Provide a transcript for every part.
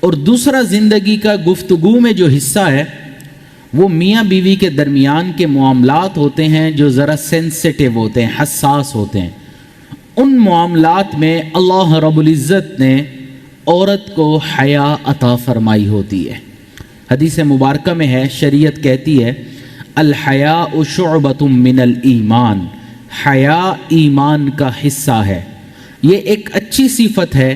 اور دوسرا زندگی کا گفتگو میں جو حصہ ہے وہ میاں بیوی کے درمیان کے معاملات ہوتے ہیں جو ذرا سینسٹیو ہوتے ہیں، حساس ہوتے ہیں۔ ان معاملات میں اللہ رب العزت نے عورت کو حیا عطا فرمائی ہوتی ہے۔ حدیث مبارکہ میں ہے، شریعت کہتی ہے الحیاء شعبۃ من الایمان، حیا ایمان کا حصہ ہے۔ یہ ایک اچھی صفت ہے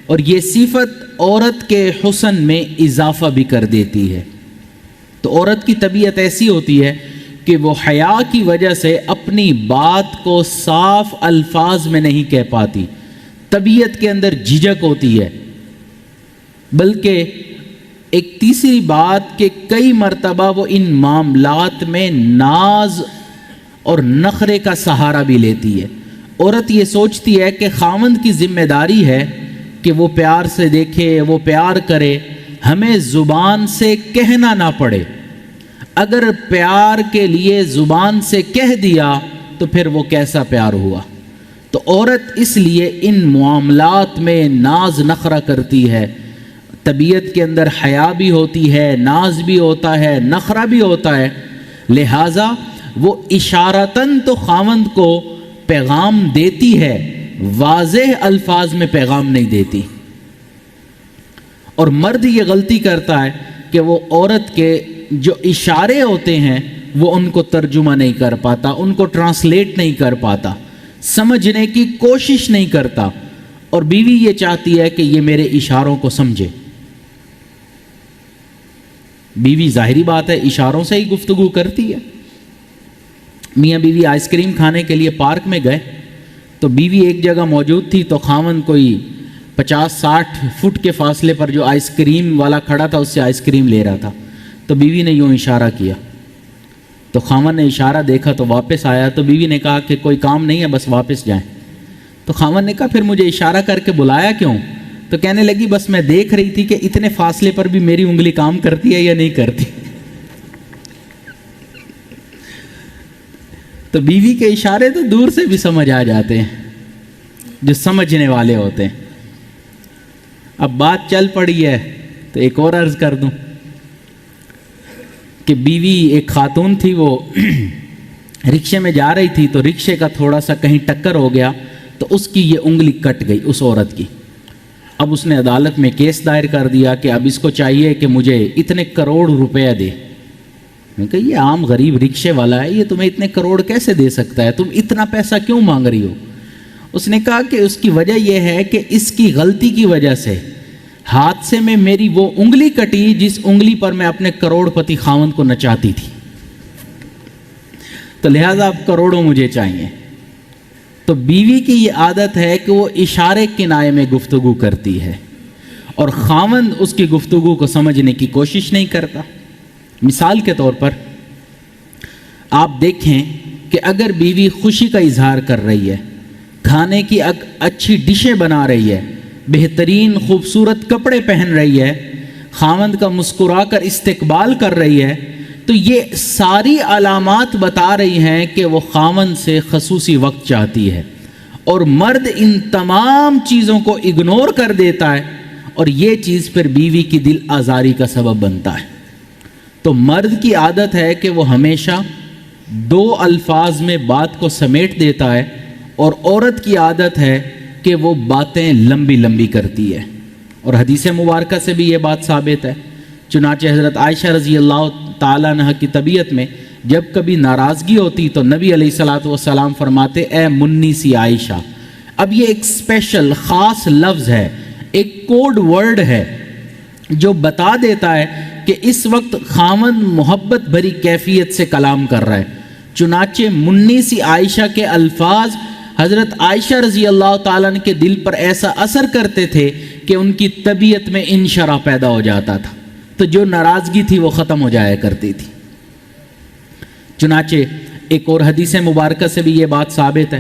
اور یہ صفت عورت کے حسن میں اضافہ بھی کر دیتی ہے۔ تو عورت کی طبیعت ایسی ہوتی ہے کہ وہ حیا کی وجہ سے اپنی بات کو صاف الفاظ میں نہیں کہہ پاتی، طبیعت کے اندر جھجک ہوتی ہے، بلکہ ایک تیسری بات کہ کئی مرتبہ وہ ان معاملات میں ناز اور نخرے کا سہارا بھی لیتی ہے۔ عورت یہ سوچتی ہے کہ خاوند کی ذمہ داری ہے کہ وہ پیار سے دیکھے، وہ پیار کرے، ہمیں زبان سے کہنا نہ پڑے۔ اگر پیار کے لیے زبان سے کہہ دیا تو پھر وہ کیسا پیار ہوا؟ تو عورت اس لیے ان معاملات میں ناز نخرہ کرتی ہے، طبیعت کے اندر حیا بھی ہوتی ہے، ناز بھی ہوتا ہے، نخرہ بھی ہوتا ہے، لہٰذا وہ اشارتاً تو خاوند کو پیغام دیتی ہے، واضح الفاظ میں پیغام نہیں دیتی۔ اور مرد یہ غلطی کرتا ہے کہ وہ عورت کے جو اشارے ہوتے ہیں وہ ان کو ترجمہ نہیں کر پاتا، ان کو ٹرانسلیٹ نہیں کر پاتا، سمجھنے کی کوشش نہیں کرتا، اور بیوی یہ چاہتی ہے کہ یہ میرے اشاروں کو سمجھے۔ بیوی ظاہری بات ہے اشاروں سے ہی گفتگو کرتی ہے۔ میاں بیوی آئس کریم کھانے کے لیے پارک میں گئے تو بیوی ایک جگہ موجود تھی تو خاوند کوئی 50-60 فٹ کے فاصلے پر جو آئس کریم والا کھڑا تھا اس سے آئس کریم لے رہا تھا، تو بیوی نے یوں اشارہ کیا، تو خاوند نے اشارہ دیکھا تو واپس آیا، تو بیوی نے کہا کہ کوئی کام نہیں ہے بس واپس جائیں۔ تو خاوند نے کہا پھر مجھے اشارہ کر کے بلایا کیوں؟ تو کہنے لگی بس میں دیکھ رہی تھی کہ اتنے فاصلے پر بھی میری انگلی کام کرتی ہے یا نہیں کرتی۔ تو بیوی کے اشارے تو دور سے بھی سمجھ آ جاتے ہیں جو سمجھنے والے ہوتے ہیں۔ اب بات چل پڑی ہے تو ایک اور عرض کر دوں کہ بیوی ایک خاتون تھی، وہ رکشے میں جا رہی تھی تو رکشے کا تھوڑا سا کہیں ٹکر ہو گیا تو اس کی یہ انگلی کٹ گئی اس عورت کی۔ اب اس نے عدالت میں کیس دائر کر دیا کہ اب اس کو چاہیے کہ مجھے اتنے کروڑ روپے دے۔ میں کہا یہ عام غریب رکشے والا ہے، یہ تمہیں اتنے کروڑ کیسے دے سکتا ہے، تم اتنا پیسہ کیوں مانگ رہی ہو؟ اس نے کہا کہ اس کی وجہ یہ ہے کہ اس کی غلطی کی وجہ سے حادثے میں میری وہ انگلی کٹی جس انگلی پر میں اپنے کروڑ پتی خاوند کو نچاتی تھی، تو لہٰذا اب کروڑوں مجھے چاہیے۔ تو بیوی کی یہ عادت ہے کہ وہ اشارے کنائے میں گفتگو کرتی ہے اور خاوند اس کی گفتگو کو سمجھنے کی کوشش نہیں کرتا۔ مثال کے طور پر آپ دیکھیں کہ اگر بیوی خوشی کا اظہار کر رہی ہے، کھانے کی اچھی ڈشیں بنا رہی ہے، بہترین خوبصورت کپڑے پہن رہی ہے، خاوند کا مسکرا کر استقبال کر رہی ہے، تو یہ ساری علامات بتا رہی ہیں کہ وہ خاوند سے خصوصی وقت چاہتی ہے، اور مرد ان تمام چیزوں کو اگنور کر دیتا ہے اور یہ چیز پھر بیوی کی دل آزاری کا سبب بنتا ہے۔ تو مرد کی عادت ہے کہ وہ ہمیشہ دو الفاظ میں بات کو سمیٹ دیتا ہے، اور عورت کی عادت ہے کہ وہ باتیں لمبی لمبی کرتی ہے، اور حدیث مبارکہ سے بھی یہ بات ثابت ہے۔ چنانچہ حضرت عائشہ رضی اللہ تعالیٰ عنہ کی طبیعت میں جب کبھی ناراضگی ہوتی تو نبی علیہ الصلوۃ والسلام فرماتے اے منی سی عائشہ۔ اب یہ ایک اسپیشل خاص لفظ ہے، ایک کوڈ ورڈ ہے جو بتا دیتا ہے کہ اس وقت خاوند محبت بھری کیفیت سے کلام کر رہا ہے۔ چنانچہ منی سی عائشہ کے الفاظ حضرت عائشہ رضی اللہ تعالیٰ عنہ کے دل پر ایسا اثر کرتے تھے کہ ان کی طبیعت میں انشرح پیدا ہو جاتا تھا، تو جو ناراضگی تھی وہ ختم ہو جایا کرتی تھی۔ چنانچہ ایک اور حدیث مبارکہ سے بھی یہ بات ثابت ہے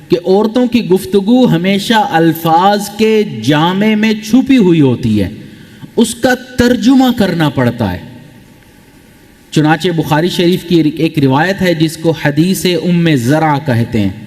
کہ عورتوں کی گفتگو ہمیشہ الفاظ کے جامع میں چھپی ہوئی ہوتی ہے، اس کا ترجمہ کرنا پڑتا ہے۔ چنانچہ بخاری شریف کی ایک روایت ہے جس کو حدیث ام زرع کہتے ہیں